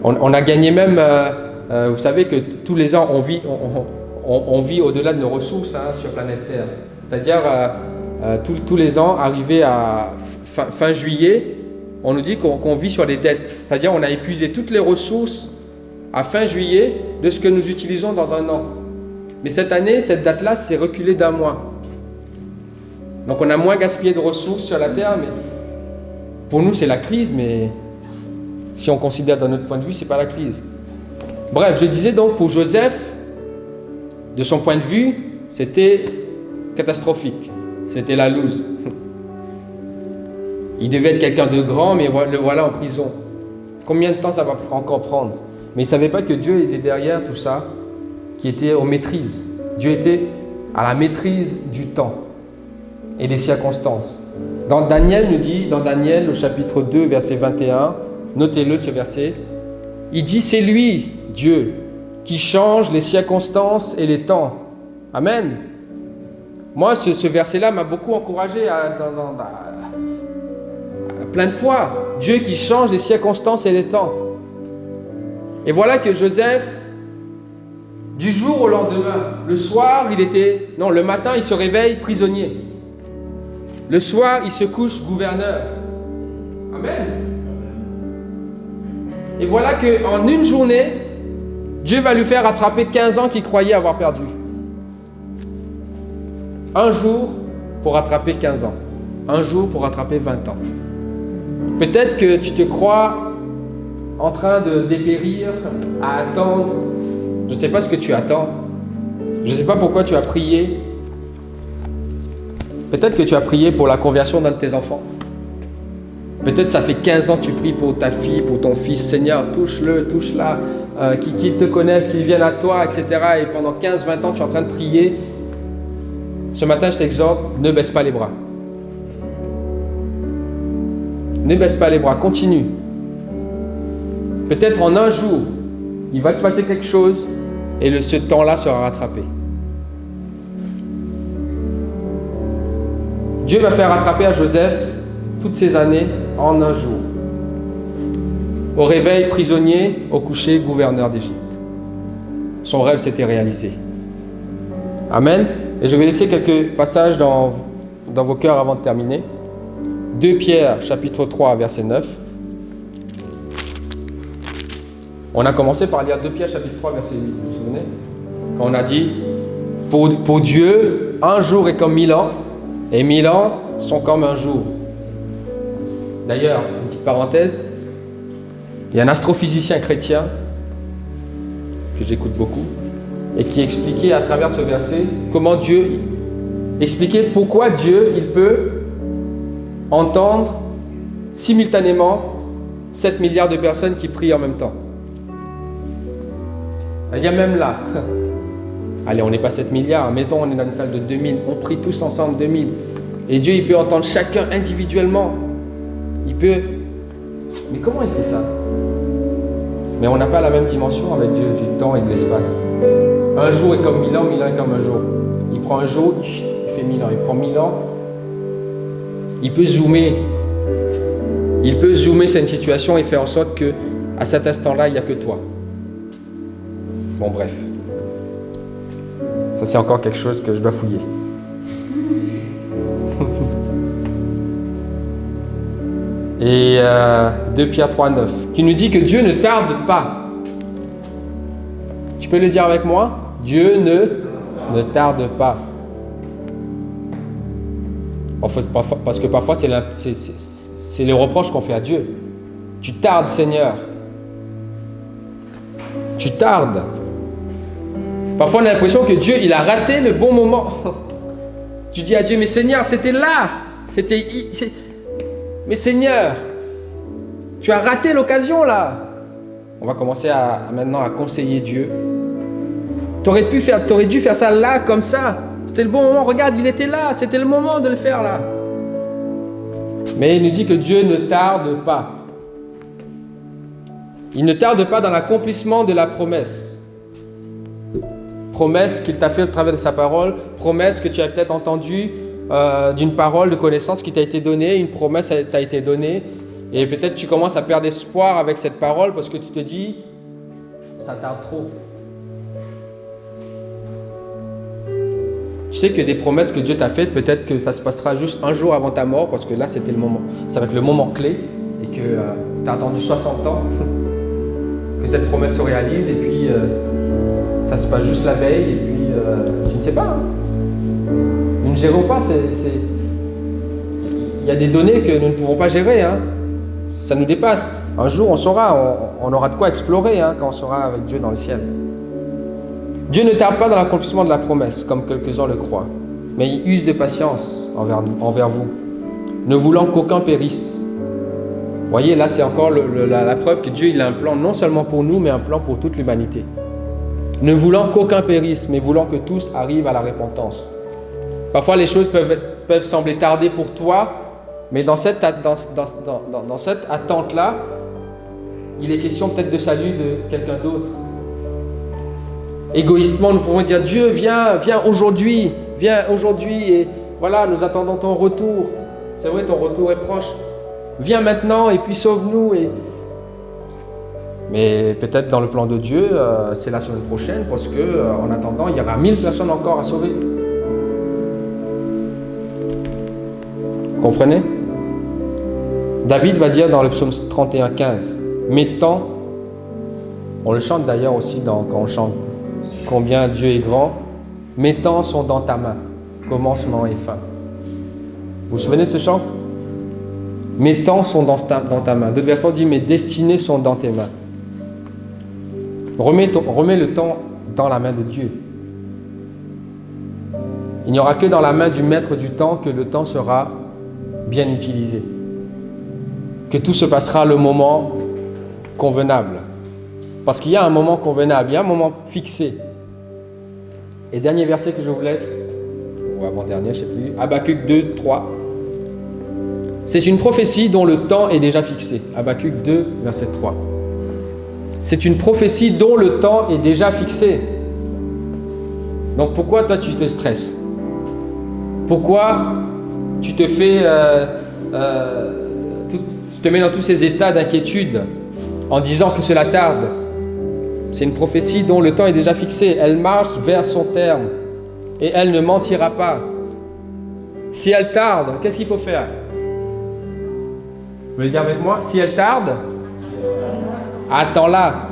On a gagné même, vous savez que tous les ans, on vit au-delà de nos ressources sur planète Terre. C'est-à-dire, tous les ans, arrivé à fin juillet, on nous dit qu'on vit sur les dettes. C'est-à-dire on a épuisé toutes les ressources à fin juillet de ce que nous utilisons dans un an. Mais cette année, cette date-là s'est reculée d'un mois. Donc on a moins gaspillé de ressources sur la Terre, mais pour nous c'est la crise, mais si on considère d'un autre point de vue, c'est pas la crise. Bref, je disais donc pour Joseph, de son point de vue, c'était catastrophique. C'était la loose. Il devait être quelqu'un de grand, mais le voilà en prison. Combien de temps ça va encore prendre? Mais il ne savait pas que Dieu était derrière tout ça, qui était aux maîtrises. Dieu était à la maîtrise du temps et des circonstances. Daniel nous dit, dans Daniel, au chapitre 2, verset 21, notez-le ce verset, il dit, c'est lui, Dieu, qui change les circonstances et les temps. Amen. Moi, ce verset-là m'a beaucoup encouragé plein de fois. Dieu qui change les circonstances et les temps. Et voilà que Joseph, du jour au lendemain, le matin, il se réveille prisonnier. Le soir, il se couche gouverneur. Amen. Et voilà qu'en une journée, Dieu va lui faire rattraper 15 ans qu'il croyait avoir perdu. Un jour pour rattraper 15 ans. Un jour pour rattraper 20 ans. Peut-être que tu te crois en train de dépérir, à attendre. Je ne sais pas ce que tu attends. Je ne sais pas pourquoi tu as prié. Peut-être que tu as prié pour la conversion d'un de tes enfants. Peut-être ça fait 15 ans que tu pries pour ta fille, pour ton fils. Seigneur, touche-le, touche-la, qu'il te connaisse, qu'il vienne à toi, etc. Et pendant 15-20 ans, tu es en train de prier. Ce matin, je t'exhorte, ne baisse pas les bras. Ne baisse pas les bras, continue. Peut-être en un jour, il va se passer quelque chose et ce temps-là sera rattrapé. Dieu va faire rattraper à Joseph toutes ces années en un jour. Au réveil, prisonnier, au coucher, gouverneur d'Égypte. Son rêve s'était réalisé. Amen. Et je vais laisser quelques passages dans vos cœurs avant de terminer. 2 Pierre, chapitre 3, verset 9. On a commencé par lire 2 Pierre, chapitre 3, verset 8. Vous vous souvenez? Quand on a dit, pour Dieu, un jour est comme 1000 ans, et 1000 ans sont comme un jour. D'ailleurs, une petite parenthèse, il y a un astrophysicien chrétien que j'écoute beaucoup et qui expliquait à travers ce verset comment Dieu expliquait pourquoi Dieu il peut entendre simultanément 7 milliards de personnes qui prient en même temps. Il y a même là, allez, on n'est pas 7 milliards, mettons on est dans une salle de 2000, on prie tous ensemble 2000 et Dieu il peut entendre chacun individuellement. Il peut, mais comment il fait ça? Mais on n'a pas la même dimension avec Dieu du temps et de l'espace. Un jour est comme 1000 ans, 1000 ans est comme un jour. Il prend un jour, il fait 1000 ans. Il prend 1000 ans, il peut zoomer. Il peut zoomer sur une situation et faire en sorte que, à cet instant-là, il n'y a que toi. Bon, bref. Ça, c'est encore quelque chose que je dois fouiller. Et 2 Pierre 3,9 qui nous dit que Dieu ne tarde pas. Tu peux le dire avec moi? Dieu ne tarde pas. Parce que parfois, c'est les reproches qu'on fait à Dieu. Tu tardes, Seigneur. Tu tardes. Parfois, on a l'impression que Dieu, il a raté le bon moment. Tu dis à Dieu, mais Seigneur, c'était là. Mais Seigneur, tu as raté l'occasion là. On va commencer maintenant à conseiller Dieu. Tu aurais dû faire ça là, comme ça. C'était le bon moment. Regarde, il était là. C'était le moment de le faire là. Mais il nous dit que Dieu ne tarde pas. Il ne tarde pas dans l'accomplissement de la promesse. Promesse qu'il t'a fait au travers de sa parole. Promesse que tu as peut-être entendue d'une parole de connaissance qui t'a été donnée. Une promesse t'a été donnée. Et peut-être tu commences à perdre espoir avec cette parole parce que tu te dis, ça tarde trop. Tu sais que des promesses que Dieu t'a faites, peut-être que ça se passera juste un jour avant ta mort parce que là, c'était le moment. Ça va être le moment clé et que tu as attendu 60 ans que cette promesse se réalise et puis ça se passe juste la veille et puis tu ne sais pas. Hein. Nous ne gérons pas. Il y a des données que nous ne pouvons pas gérer. Hein. Ça nous dépasse. Un jour, on saura, on aura de quoi explorer hein, quand on sera avec Dieu dans le ciel. Dieu ne tarde pas dans l'accomplissement de la promesse, comme quelques-uns le croient, mais il use de patience envers vous, ne voulant qu'aucun périsse. Vous voyez, là, c'est encore la preuve que Dieu il a un plan non seulement pour nous, mais un plan pour toute l'humanité. Ne voulant qu'aucun périsse, mais voulant que tous arrivent à la repentance. Parfois, les choses peuvent sembler tarder pour toi, mais dans cette attente-là, il est question peut-être de salut de quelqu'un d'autre. Égoïstement, nous pouvons dire, Dieu, viens aujourd'hui, et voilà, nous attendons ton retour. C'est vrai, ton retour est proche. Viens maintenant et puis sauve-nous. Mais peut-être dans le plan de Dieu, c'est la semaine prochaine, parce que en attendant, il y aura 1000 personnes encore à sauver. Vous comprenez? David va dire dans le psaume 31:15, mes temps, on le chante d'ailleurs aussi quand on chante combien Dieu est grand, mes temps sont dans ta main, commencement et fin. Vous vous souvenez de ce chant? Mes temps sont dans ta main. D'autres versets disent, mes destinées sont dans tes mains. Remets le temps dans la main de Dieu. Il n'y aura que dans la main du maître du temps que le temps sera bien utilisé. Que tout se passera le moment convenable. Parce qu'il y a un moment convenable, il y a un moment fixé. Et dernier verset que je vous laisse, ou avant-dernier, je ne sais plus, Habakkuk 2:3. C'est une prophétie dont le temps est déjà fixé. Habakkuk 2, verset 3. C'est une prophétie dont le temps est déjà fixé. Donc pourquoi toi tu te stresses? Pourquoi tu te fais, tu te mets dans tous ces états d'inquiétude en disant que cela tarde? C'est une prophétie dont le temps est déjà fixé. Elle marche vers son terme et elle ne mentira pas. Si elle tarde, qu'est-ce qu'il faut faire? Vous voulez dire avec moi? Si elle tarde, attends-la.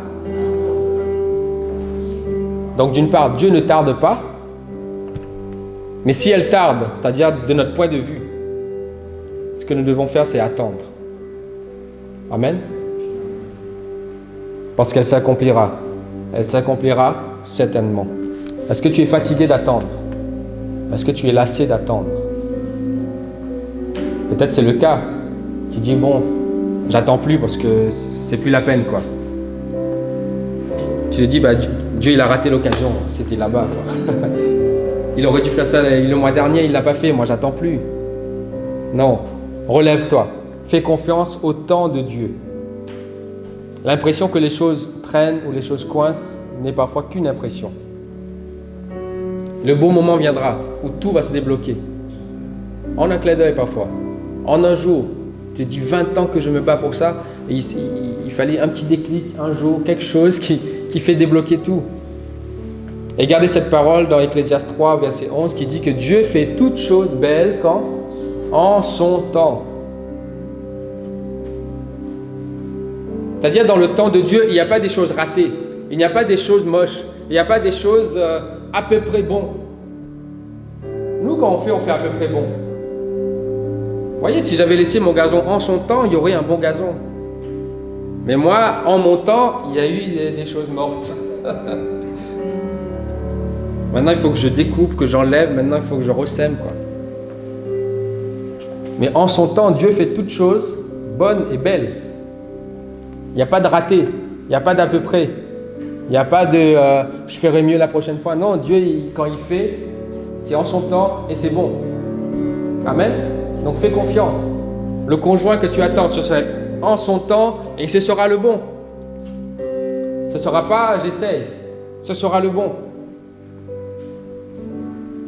Donc d'une part, Dieu ne tarde pas. Mais si elle tarde, c'est-à-dire de notre point de vue, ce que nous devons faire, c'est attendre. Amen. Parce qu'elle s'accomplira. Elle s'accomplira certainement. Est-ce que tu es fatigué d'attendre? Est-ce que tu es lassé d'attendre? Peut-être c'est le cas. Tu dis, bon, j'attends plus parce que c'est plus la peine, quoi. Tu te dis, Dieu, il a raté l'occasion. C'était là-bas, quoi. Il aurait dû faire ça le mois dernier, il ne l'a pas fait. Moi, j'attends plus. Non. Relève-toi. Fais confiance au temps de Dieu. L'impression que les choses traînent ou les choses coincent n'est parfois qu'une impression. Le bon moment viendra où tout va se débloquer. En un clin d'œil parfois. En un jour. Tu te dis 20 ans que je me bats pour ça. Et il fallait un petit déclic, un jour, quelque chose qui fait débloquer tout. Et gardez cette parole dans Ecclésiaste 3, verset 11, qui dit que Dieu fait toutes choses belles quand? En son temps. C'est-à-dire, dans le temps de Dieu, il n'y a pas des choses ratées, il n'y a pas des choses moches, il n'y a pas des choses à peu près bon. Nous, quand on fait à peu près bon. Vous voyez, si j'avais laissé mon gazon en son temps, il y aurait un bon gazon. Mais moi, en mon temps, il y a eu des choses mortes. Maintenant, il faut que je découpe, que j'enlève. Maintenant, il faut que je ressème, quoi. Mais en son temps, Dieu fait toutes choses bonnes et belles. Il n'y a pas de raté. Il n'y a pas d'à peu près. Il n'y a pas de je ferai mieux la prochaine fois. Non, Dieu, quand il fait, c'est en son temps et c'est bon. Amen. Donc fais confiance. Le conjoint que tu attends, ce sera en son temps et ce sera le bon. Ce ne sera pas j'essaye. Ce sera le bon.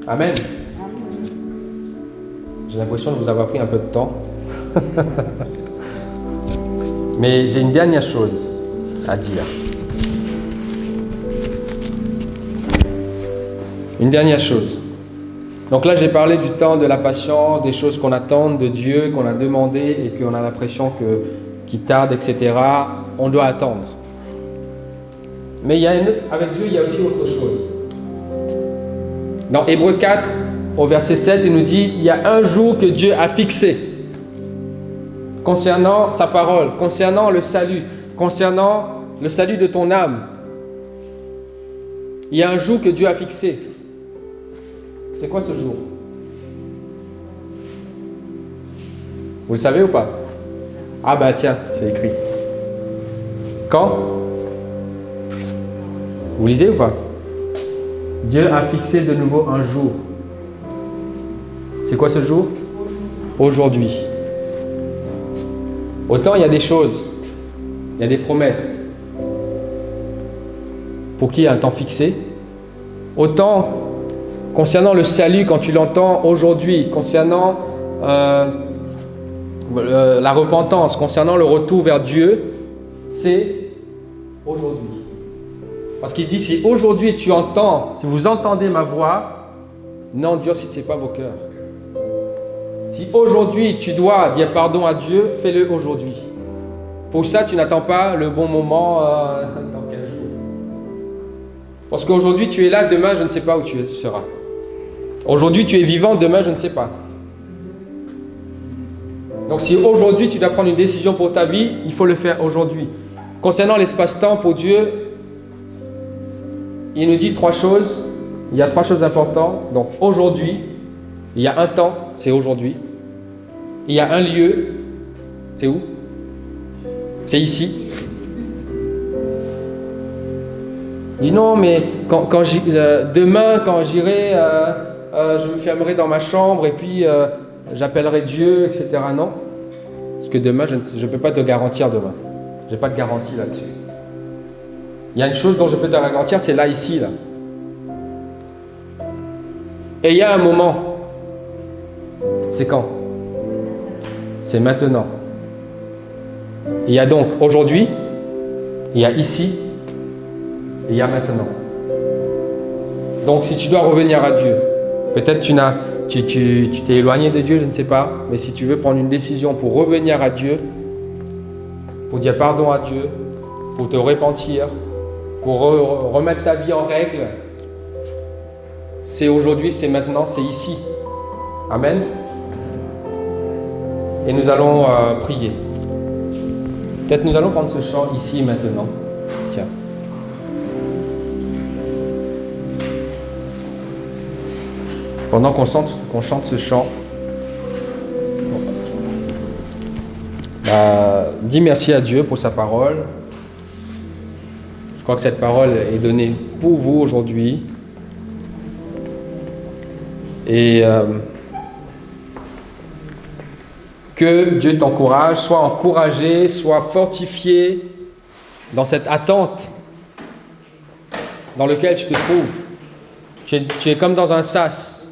Amen. J'ai l'impression de vous avoir pris un peu de temps. Mais j'ai une dernière chose à dire. Une dernière chose. Donc là, j'ai parlé du temps, de la patience, des choses qu'on attend de Dieu, qu'on a demandé et qu'on a l'impression qu'il tarde, etc. On doit attendre. Mais avec Dieu, il y a aussi autre chose. Dans Hébreux 4, au verset 7, il nous dit, il y a un jour que Dieu a fixé concernant sa parole, concernant le salut de ton âme. Il y a un jour que Dieu a fixé. C'est quoi ce jour? Vous le savez ou pas? Ah bah tiens, c'est écrit. Quand? Vous lisez ou pas? Dieu a fixé de nouveau un jour. C'est quoi ce jour? Aujourd'hui. Autant il y a des choses, il y a des promesses pour qui il y a un temps fixé, autant concernant le salut, quand tu l'entends aujourd'hui, concernant la repentance, concernant le retour vers Dieu, c'est aujourd'hui. Parce qu'il dit, si aujourd'hui tu entends, si vous entendez ma voix, n'endurcissez pas vos cœurs. Si aujourd'hui tu dois dire pardon à Dieu, fais-le aujourd'hui. Pour ça, tu n'attends pas le bon moment dans quel jour. Parce qu'aujourd'hui tu es là, demain je ne sais pas où tu seras. Aujourd'hui tu es vivant, demain je ne sais pas. Donc si aujourd'hui tu dois prendre une décision pour ta vie, il faut le faire aujourd'hui. Concernant l'espace-temps, pour Dieu, il nous dit 3 choses. Il y a 3 choses importantes. Donc aujourd'hui, il y a un temps, c'est aujourd'hui. Il y a un lieu, c'est où? C'est ici. Il dit non, mais demain, quand j'irai, je me fermerai dans ma chambre et puis j'appellerai Dieu, etc. Non. Parce que demain, je ne peux pas te garantir demain. Je n'ai pas de garantie là-dessus. Il y a une chose dont je peux te garantir, c'est là, ici, là. Et il y a un moment. C'est quand? C'est maintenant. Il y a donc aujourd'hui, il y a ici, et il y a maintenant. Donc si tu dois revenir à Dieu, peut-être tu t'es éloigné de Dieu, je ne sais pas, mais si tu veux prendre une décision pour revenir à Dieu, pour dire pardon à Dieu, pour te repentir, pour remettre ta vie en règle, c'est aujourd'hui, c'est maintenant, c'est ici. Amen. Et nous allons prier. Peut-être nous allons prendre ce chant ici et maintenant. Tiens. Pendant qu'on chante ce chant, dis merci à Dieu pour sa parole. Je crois que cette parole est donnée pour vous aujourd'hui. Et que Dieu t'encourage, sois encouragé, sois fortifié dans cette attente dans laquelle tu te trouves. Tu es comme dans un sas.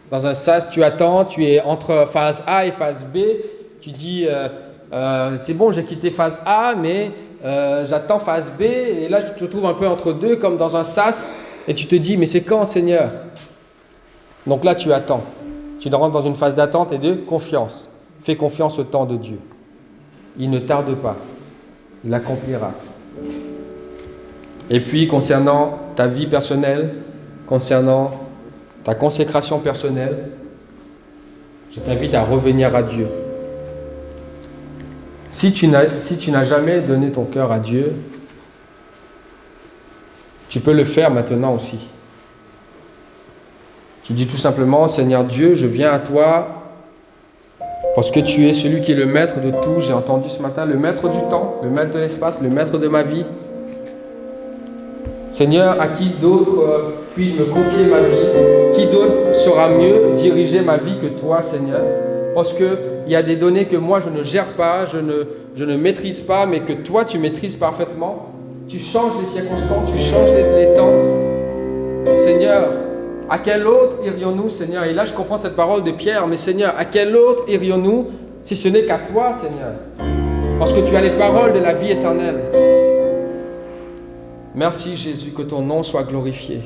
Dans un sas, tu attends, tu es entre phase A et phase B. Tu dis, c'est bon, j'ai quitté phase A, mais j'attends phase B. Et là, tu te trouves un peu entre deux, comme dans un sas. Et tu te dis, mais c'est quand, Seigneur? Donc là, tu attends. Tu rentres dans une phase d'attente et de confiance. Fais confiance au temps de Dieu. Il ne tarde pas. Il l'accomplira. Et puis, concernant ta vie personnelle, concernant ta consécration personnelle, je t'invite à revenir à Dieu. Si tu n'as jamais donné ton cœur à Dieu, tu peux le faire maintenant aussi. Tu dis tout simplement, Seigneur Dieu, je viens à toi parce que tu es celui qui est le maître de tout. J'ai entendu ce matin, le maître du temps, le maître de l'espace, le maître de ma vie. Seigneur, à qui d'autre puis-je me confier ma vie? Qui d'autre saura mieux diriger ma vie que toi, Seigneur? Parce qu'il y a des données que moi je ne gère pas, je ne maîtrise pas, mais que toi tu maîtrises parfaitement. Tu changes les circonstances, tu changes les temps. Seigneur, à quel autre irions-nous, Seigneur? Et là je comprends cette parole de Pierre, mais Seigneur, à quel autre irions-nous si ce n'est qu'à toi, Seigneur? Parce que tu as les paroles de la vie éternelle. Merci Jésus, que ton nom soit glorifié.